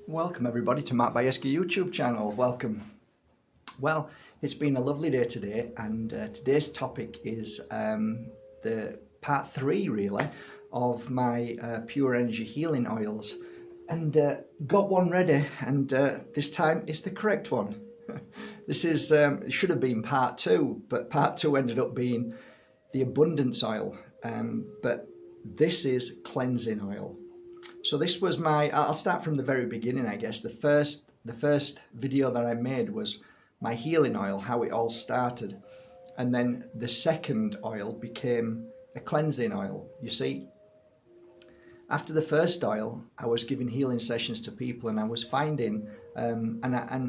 Welcome everybody to Matt Bajerski YouTube channel. Welcome. Well, it's been a lovely day today, and today's topic is the part 3 really of my pure energy healing oils, and got one ready, and this time it's the correct one. This is it should have been part 2, but part 2 ended up being the abundance oil, but this is cleansing oil. So this was I'll start from the very beginning, I guess. The first video that I made was my healing oil, how it all started. And then the second oil became a cleansing oil. You see, after the first oil, I was giving healing sessions to people, and I was finding, and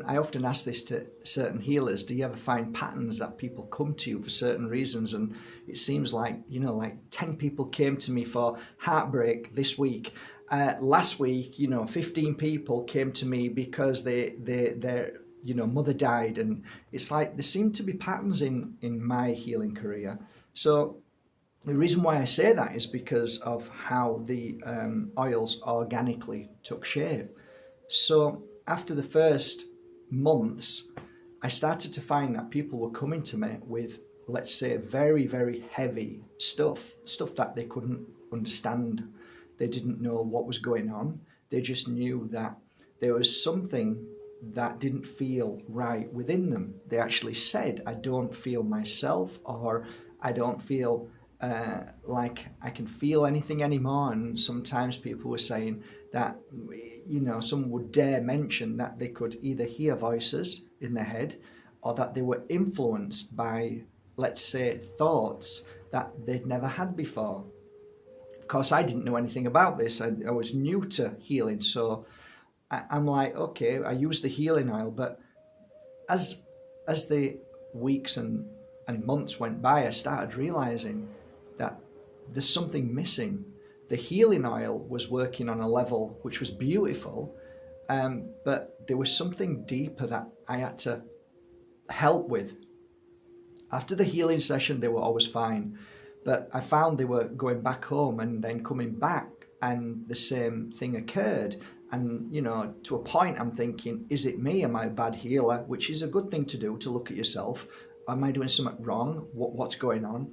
I often ask this to certain healers, do you ever find patterns that people come to you for certain reasons? And it seems like, like 10 people came to me for heartbreak this week. Last week, 15 people came to me because their mother died, and it's like there seem to be patterns in my healing career. So the reason why I say that is because of how the oils organically took shape. So after the first months, I started to find that people were coming to me with, let's say, very, very heavy stuff that they couldn't understand. They didn't know what was going on. They just knew that there was something that didn't feel right within them. They actually said, I don't feel myself, or I don't feel like I can feel anything anymore. And sometimes people were saying that, someone would dare mention that they could either hear voices in their head, or that they were influenced by, let's say, thoughts that they'd never had before. Of course, I didn't know anything about this. I was new to healing, so I'm like, okay, I use the healing oil, but as the weeks and months went by, I started realizing that there's something missing. The healing oil was working on a level which was beautiful, but there was something deeper that I had to help with. After the healing session, they were always fine. But I found they were going back home and then coming back, and the same thing occurred. And, to a point, I'm thinking, is it me? Am I a bad healer? Which is a good thing to do, to look at yourself. Am I doing something wrong? What's going on?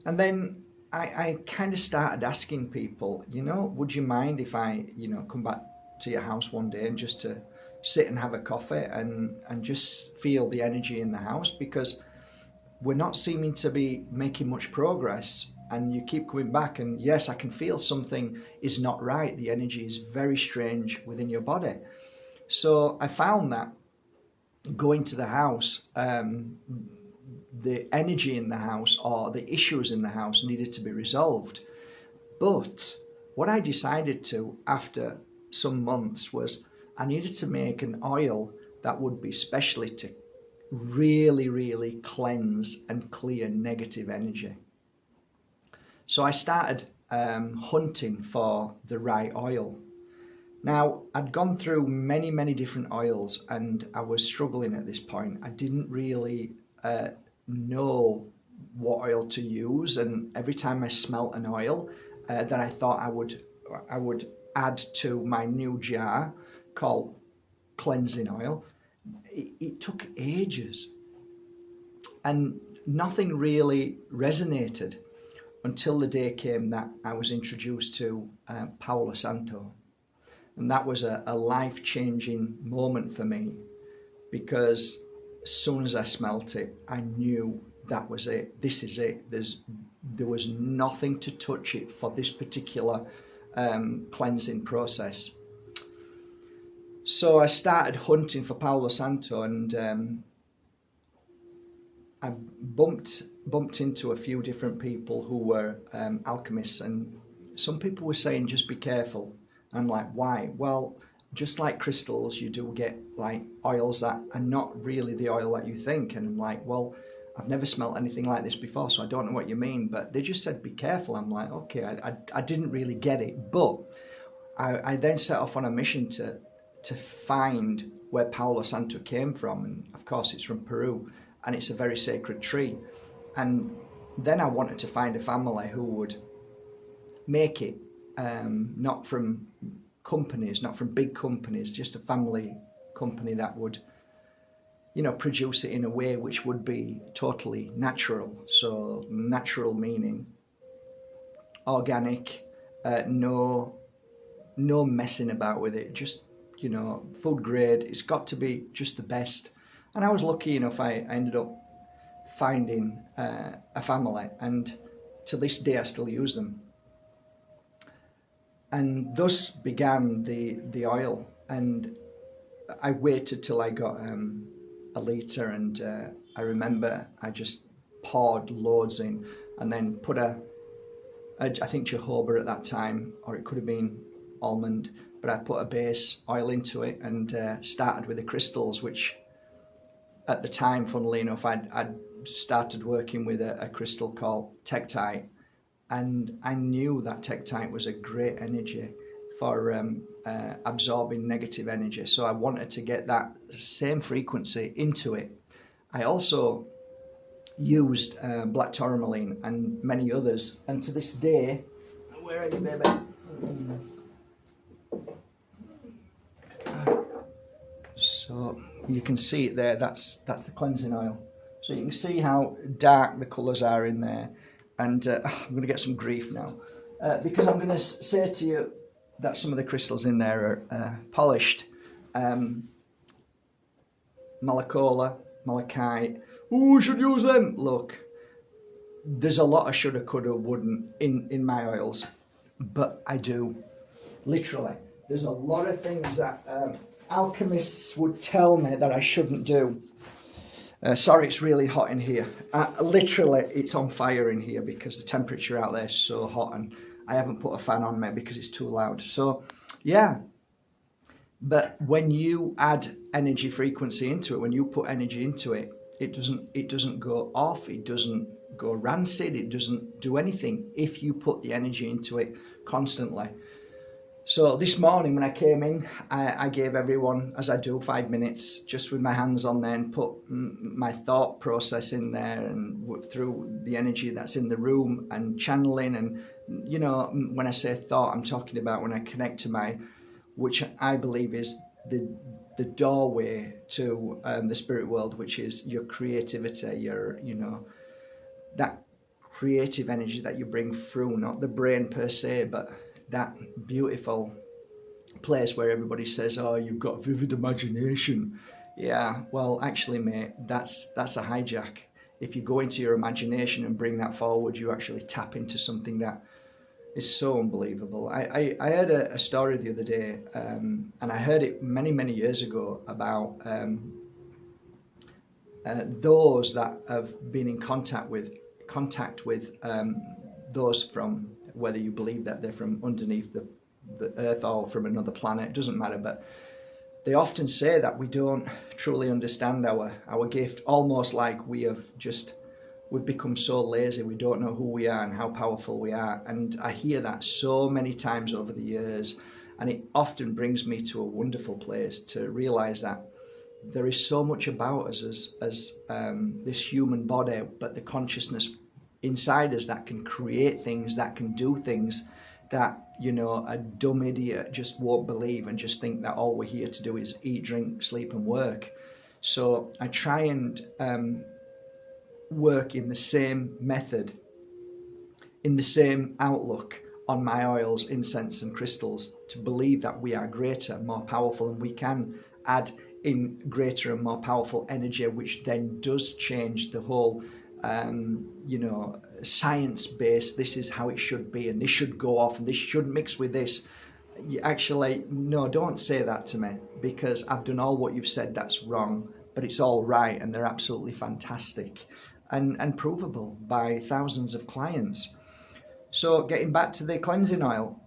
And then I kind of started asking people, would you mind if I, come back to your house one day and just to sit and have a coffee and just feel the energy in the house? Because we're not seeming to be making much progress, and you keep coming back, and yes, I can feel something is not right. The energy is very strange within your body. So I found that going to the house, the energy in the house or the issues in the house needed to be resolved. But what I decided to, after some months, was I needed to make an oil that would be specially to really, really cleanse and clear negative energy. So I started hunting for the right oil. Now, I'd gone through many, many different oils, and I was struggling at this point. I didn't really know what oil to use, and every time I smelt an oil that I thought I would add to my new jar called cleansing oil, it took ages, and nothing really resonated until the day came that I was introduced to Palo Santo. And that was a life-changing moment for me, because as soon as I smelt it, I knew that was it. This is it. There was nothing to touch it for this particular cleansing process. So I started hunting for Palo Santo, and I bumped into a few different people who were alchemists, and some people were saying, just be careful. And I'm like, why? Well, just like crystals, you do get like oils that are not really the oil that you think. And I'm like, well, I've never smelt anything like this before, so I don't know what you mean. But they just said, be careful. I'm like, okay, I didn't really get it. But I then set off on a mission to find where Palo Santo came from, and of course it's from Peru, and it's a very sacred tree. And then I wanted to find a family who would make it not from companies, not from big companies, just a family company that would, you know, produce it in a way which would be totally natural. So natural meaning organic, no messing about with it, just, you know, food grade. It's got to be just the best. And I was lucky enough, I ended up finding a family, and to this day I still use them. And thus began the oil. And I waited till I got a litre, and I remember I just poured loads in, and then put I think jojoba at that time, or it could have been almond, but I put a base oil into it, and started with the crystals, which at the time, funnily enough, I'd started working with a crystal called Tektite, and I knew that Tektite was a great energy for absorbing negative energy. So I wanted to get that same frequency into it. I also used black tourmaline and many others, and to this day, where are you, baby? So you can see it there. That's the cleansing oil. So you can see how dark the colours are in there. And I'm going to get some grief now because I'm going to say to you that some of the crystals in there are polished. Malacola, malachite. Oh, should use them. Look, there's a lot of shoulda, coulda, wouldn't in my oils, but I do. Literally, there's a lot of things that alchemists would tell me that I shouldn't do. Sorry, it's really hot in here. Literally, it's on fire in here because the temperature out there is so hot, and I haven't put a fan on me because it's too loud. So, yeah. But when you add energy frequency into it, when you put energy into it, it doesn't go off, it doesn't go rancid, it doesn't do anything if you put the energy into it constantly. So this morning when I came in, I gave everyone, as I do, 5 minutes just with my hands on there, and put my thought process in there, and through the energy that's in the room, and channeling. And, you know, when I say thought, I'm talking about when I connect to my, which I believe is the doorway to the spirit world, which is your creativity, your, you know, that creative energy that you bring through, not the brain per se, but that beautiful place where everybody says, oh, you've got vivid imagination. Yeah, well, actually, mate, that's a hijack. If you go into your imagination and bring that forward, you actually tap into something that is so unbelievable. I heard a story the other day, and I heard it many years ago about those that have been in contact with those from, whether you believe that they're from underneath the earth or from another planet, it doesn't matter, but they often say that we don't truly understand our gift, almost like we've become so lazy, we don't know who we are and how powerful we are. And I hear that so many times over the years, and it often brings me to a wonderful place to realize that there is so much about us as this human body, but the consciousness inside us that can create things, that can do things that, you know, a dumb idiot just won't believe, and just think that all we're here to do is eat, drink, sleep and work. So I try and work in the same method, in the same outlook on my oils, incense and crystals, to believe that we are greater, more powerful, and we can add in greater and more powerful energy, which then does change the whole you know, science-based, this is how it should be, and this should go off, and this should mix with this. You actually, no, don't say that to me, because I've done all what you've said that's wrong, but it's all right, and they're absolutely fantastic and provable by thousands of clients. So getting back to the cleansing oil,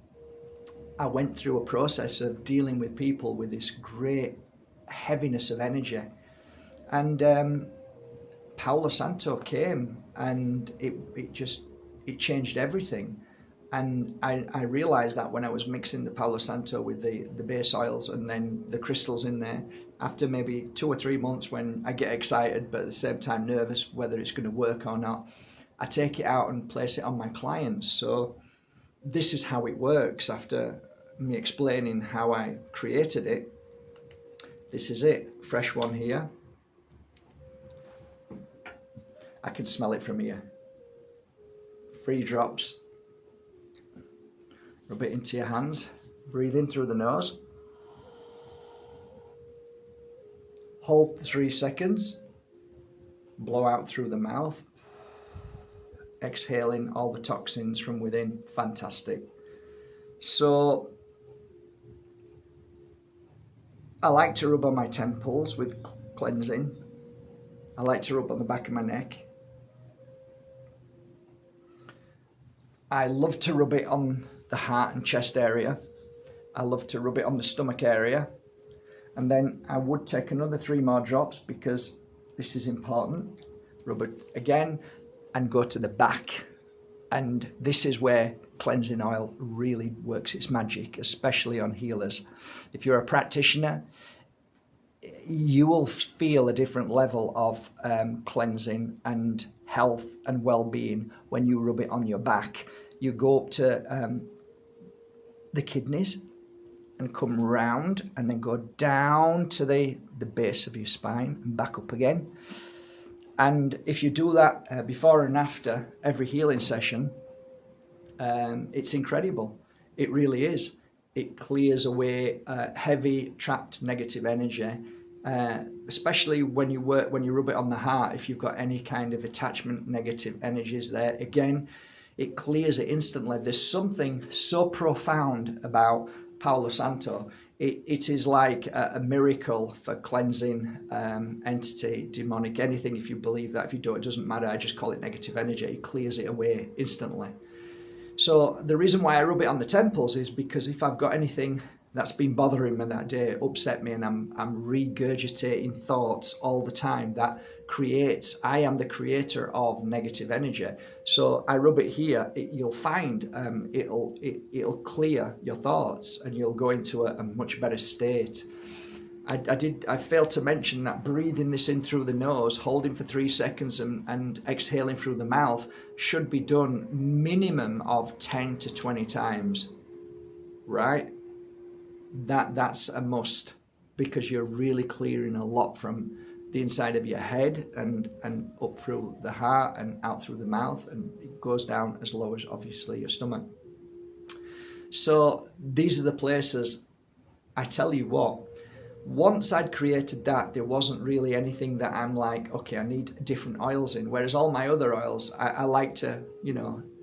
I went through a process of dealing with people with this great heaviness of energy, and Palo Santo came, and it changed everything. And I realized that when I was mixing the Palo Santo with the base oils and then the crystals in there, after maybe 2 or 3 months, when I get excited but at the same time nervous whether it's going to work or not, I take it out and place it on my clients. So this is how it works. After me explaining how I created it. This is it, fresh one here. I can smell it from here. 3 drops. Rub it into your hands. Breathe in through the nose. Hold 3 seconds. Blow out through the mouth. Exhaling all the toxins from within. Fantastic. So I like to rub on my temples with cleansing. I like to rub on the back of my neck. I love to rub it on the heart and chest area. I love to rub it on the stomach area. And then I would take another 3 more drops because this is important. Rub it again and go to the back. And this is where cleansing oil really works its magic, especially on healers. If you're a practitioner, you will feel a different level of cleansing and health and well-being when you rub it on your back. You go up to the kidneys and come round and then go down to the base of your spine and back up again. And if you do that before and after every healing session, it's incredible. It really is. It clears away heavy trapped negative energy, especially when you rub it on the heart. If you've got any kind of attachment, negative energies there, again, it clears it instantly. There's something so profound about Palo Santo. It is like a miracle for cleansing entity, demonic, anything. If you believe that, if you don't, it doesn't matter. I just call it negative energy. It clears it away instantly. So the reason why I rub it on the temples is because if I've got anything that's been bothering me that day, upset me, and I'm regurgitating thoughts all the time, that creates, I am the creator of negative energy. So I rub it here, you'll find it'll clear your thoughts and you'll go into a much better state. I failed to mention that breathing this in through the nose, holding for 3 seconds and exhaling through the mouth should be done minimum of 10 to 20 times, right? That's a must, because you're really clearing a lot from the inside of your head and up through the heart and out through the mouth, and it goes down as low as obviously your stomach. So these are the places. I tell you what, once I'd created that, there wasn't really anything that I'm like, okay, I need different oils in. Whereas all my other oils, I like to,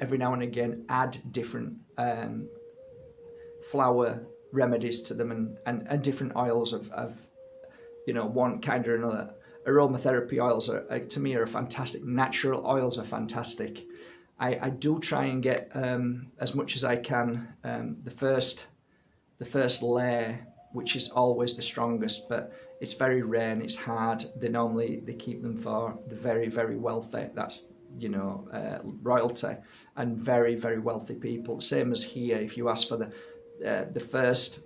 every now and again add different flower remedies to them and different oils of one kind or another. Aromatherapy oils to me are fantastic. Natural oils are fantastic. I do try and get as much as I can the first layer, which is always the strongest, but it's very rare and it's hard. They keep them for the very, very wealthy. That's royalty and very, very wealthy people. Same as here. If you ask for the first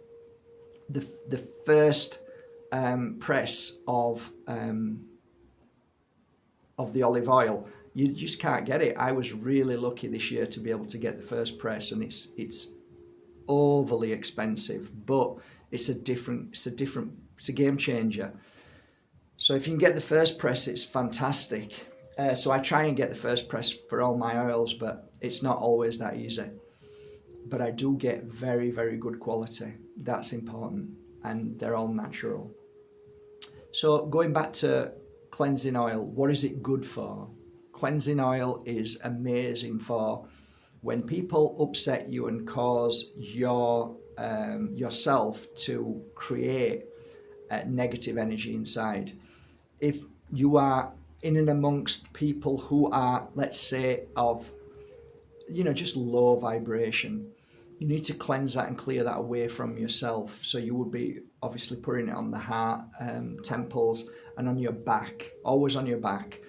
press of the olive oil, you just can't get it. I was really lucky this year to be able to get the first press, and it's overly expensive, but it's a game changer. So if you can get the first press, it's fantastic. So I try and get the first press for all my oils, but it's not always that easy. But I do get very, very good quality. That's important, and they're all natural. So going back to cleansing oil, what is it good for? Cleansing oil is amazing for when people upset you and cause yourself to create negative energy inside. If you are in and amongst people who are, let's say, of just low vibration, you need to cleanse that and clear that away from yourself. So you would be obviously putting it on the heart, temples, and on your back, always on your back.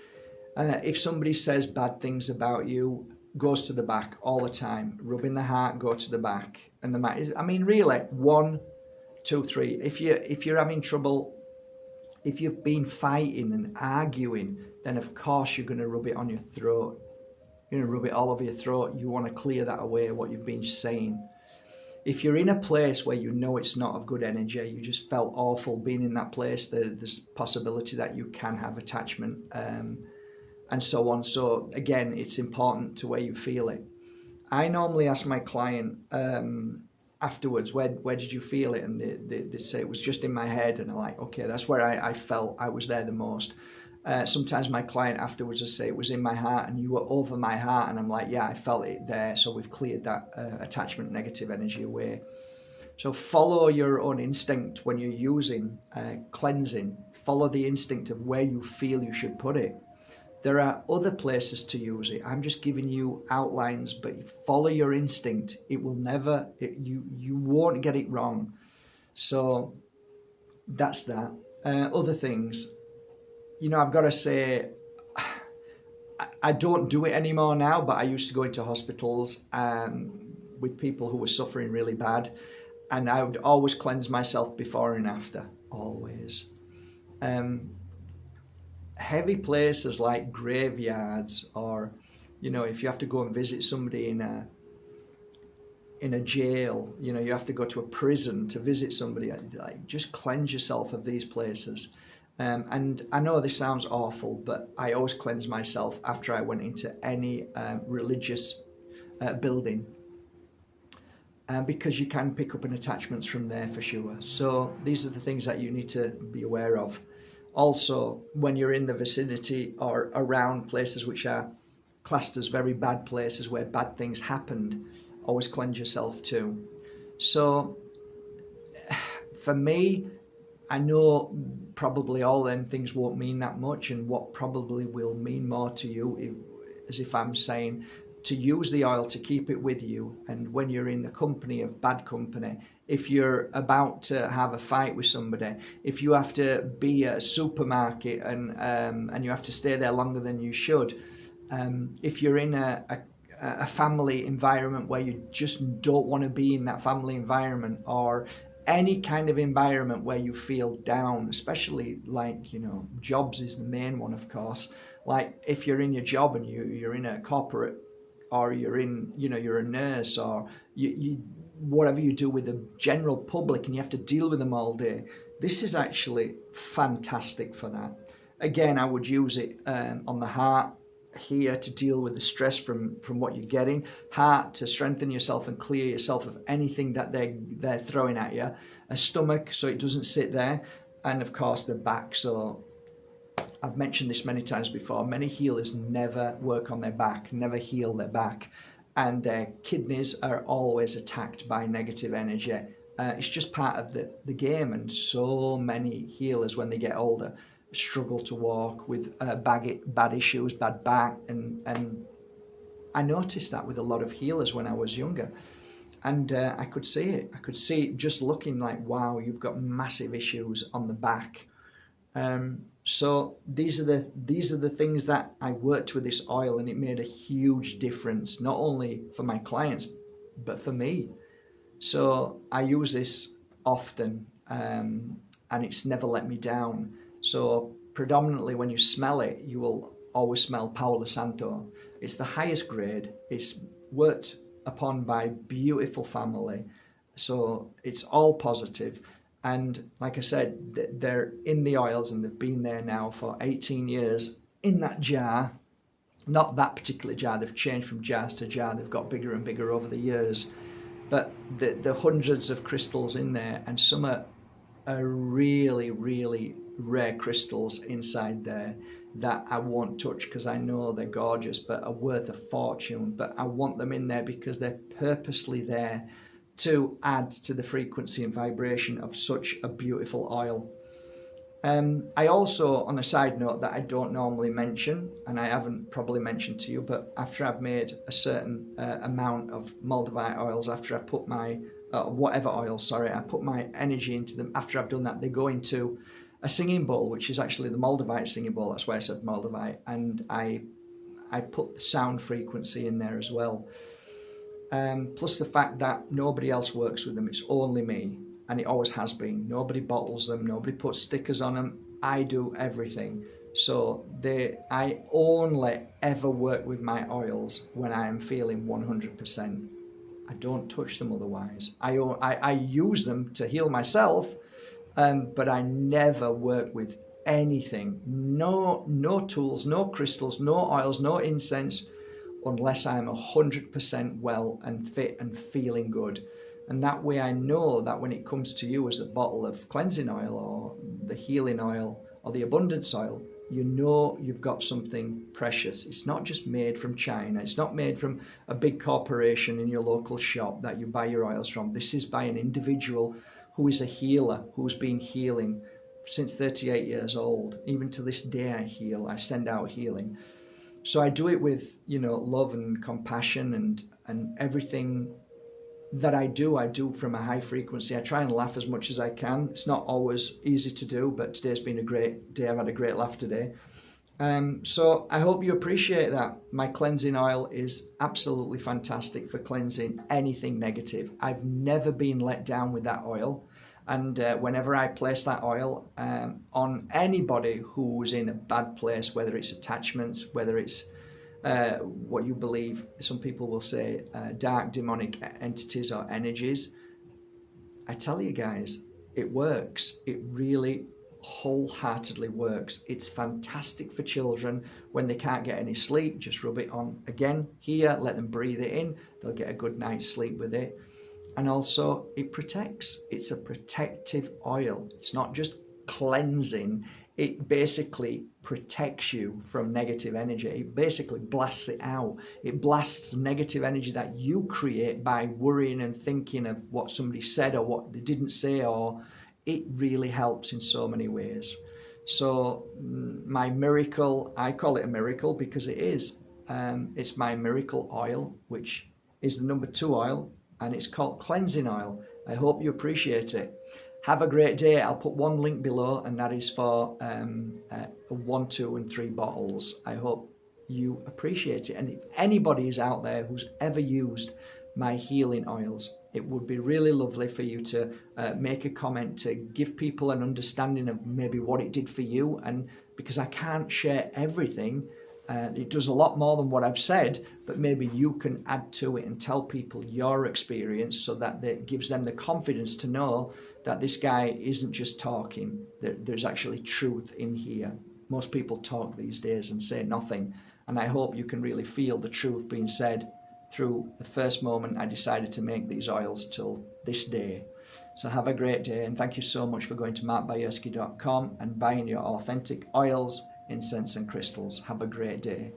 If somebody says bad things about you, goes to the back all the time. Rubbing the heart, go to the back. And the mat is, really, 1, 2, 3. If you're having trouble, if you've been fighting and arguing, then of course you're going to rub it on your throat. You're going to rub it all over your throat. You want to clear that away, what you've been saying. if you're in a place where you know it's not of good energy, you just felt awful being in that place, there's a possibility that you can have attachment, and so on. So again, it's important to where you feel it. I normally ask my client afterwards, where did you feel it? And they say it was just in my head. And I'm like, okay, that's where I felt I was there the most. Sometimes my client afterwards will say it was in my heart and you were over my heart. And I'm like, yeah, I felt it there. So we've cleared that attachment, negative energy away. So follow your own instinct when you're using cleansing. Follow the instinct of where you feel you should put it. There are other places to use it. I'm just giving you outlines, but follow your instinct. It will never, you won't get it wrong. So that's that. Other things, I've got to say, I don't do it anymore now, but I used to go into hospitals with people who were suffering really bad, and I would always cleanse myself before and after, always. Heavy places like graveyards, or if you have to go and visit somebody in a jail, you have to go to a prison to visit somebody, like just cleanse yourself of these places. And I know this sounds awful, but I always cleanse myself after I went into any religious building, because you can pick up an attachments from there for sure. So these are the things that you need to be aware of. Also, when you're in the vicinity or around places which are classed as very bad places where bad things happened, always cleanse yourself too. So for me, I know probably all them things won't mean that much, and what probably will mean more to you, as if I'm saying to use the oil to keep it with you. And when you're in the company of bad company, if you're about to have a fight with somebody, if you have to be at a supermarket and you have to stay there longer than you should, if you're in a family environment where you just don't want to be in that family environment, or any kind of environment where you feel down, especially like, jobs is the main one, of course. Like if you're in your job and you're in a corporate, or you're in, you're a nurse, or you whatever you do with the general public, and you have to deal with them all day. This is actually fantastic for that. Again, I would use it on the heart here to deal with the stress from what you're getting. Heart to strengthen yourself and clear yourself of anything that they're throwing at you. A stomach, so it doesn't sit there. And of course the back. So I've mentioned this many times before, many healers never work on their back, never heal their back, and their kidneys are always attacked by negative energy. It's just part of the game, and so many healers when they get older struggle to walk with bad issues, bad back, and I noticed that with a lot of healers when I was younger, and I could see it. I could see it just looking like, wow, you've got massive issues on the back. So these are the things that I worked with this oil, and it made a huge difference, not only for my clients, but for me. So I use this often, and it's never let me down. So predominantly when you smell it, you will always smell Palo Santo. It's the highest grade. It's worked upon by beautiful family. So it's all positive. And like I said, they're in the oils, and they've been there now for 18 years in that jar. Not that particular jar, they've changed from jars to jar. They've got bigger and bigger over the years. But the hundreds of crystals in there, and some are really, really rare crystals inside there that I won't touch because I know they're gorgeous, but are worth a fortune. But I want them in there because they're purposely there to add to the frequency and vibration of such a beautiful oil. I also, on a side note that I don't normally mention, and I haven't probably mentioned to you, but after I've made a certain amount of Moldavite oils, after I've put my, whatever oils, sorry, I put my energy into them, after I've done that, they go into a singing bowl, which is actually the Moldavite singing bowl, that's why I said Moldavite, and I put the sound frequency in there as well. Plus the fact that nobody else works with them, it's only me, and it always has been. Nobody bottles them, nobody puts stickers on them. I do everything. So I only ever work with my oils when I am feeling 100%. I don't touch them otherwise. I use them to heal myself, but I never work with anything. No tools, no crystals, no oils, no incense, unless I'm 100% well and fit and feeling good. And that way I know that when it comes to you as a bottle of cleansing oil or the healing oil or the abundance oil, you know you've got something precious. It's not just made from China. It's not made from a big corporation in your local shop that you buy your oils from. This is by an individual who is a healer, who's been healing since 38 years old. Even to this day I heal. I send out healing. So I do it with, love and compassion, and everything that I do from a high frequency. I try and laugh as much as I can. It's not always easy to do, but today's been a great day. I've had a great laugh today. So I hope you appreciate that. My cleansing oil is absolutely fantastic for cleansing anything negative. I've never been let down with that oil. And whenever I place that oil on anybody who's in a bad place, whether it's attachments, whether it's what you believe, some people will say dark demonic entities or energies, I tell you guys, it works. It really wholeheartedly works. It's fantastic for children when they can't get any sleep. Just rub it on again here, let them breathe it in. They'll get a good night's sleep with it. And also it protects. It's a protective oil. It's not just cleansing. It basically protects you from negative energy. It basically blasts it out. It blasts negative energy that you create by worrying and thinking of what somebody said or what they didn't say, or it really helps in so many ways. So my miracle, I call it a miracle because it is. It's my miracle oil, which is the number 2 oil, and it's called cleansing oil. I hope you appreciate it. Have a great day. I'll put one link below, and that is for 1, 2, and 3 bottles. I hope you appreciate it. And if anybody is out there who's ever used my healing oils, it would be really lovely for you to make a comment to give people an understanding of maybe what it did for you. And because I can't share everything, it does a lot more than what I've said, but maybe you can add to it and tell people your experience so that it gives them the confidence to know that this guy isn't just talking. There's actually truth in here. Most people talk these days and say nothing, and I hope you can really feel the truth being said through the first moment I decided to make these oils till this day. So have a great day, and thank you so much for going to markbajerski.com and buying your authentic oils, incense and crystals. Have a great day.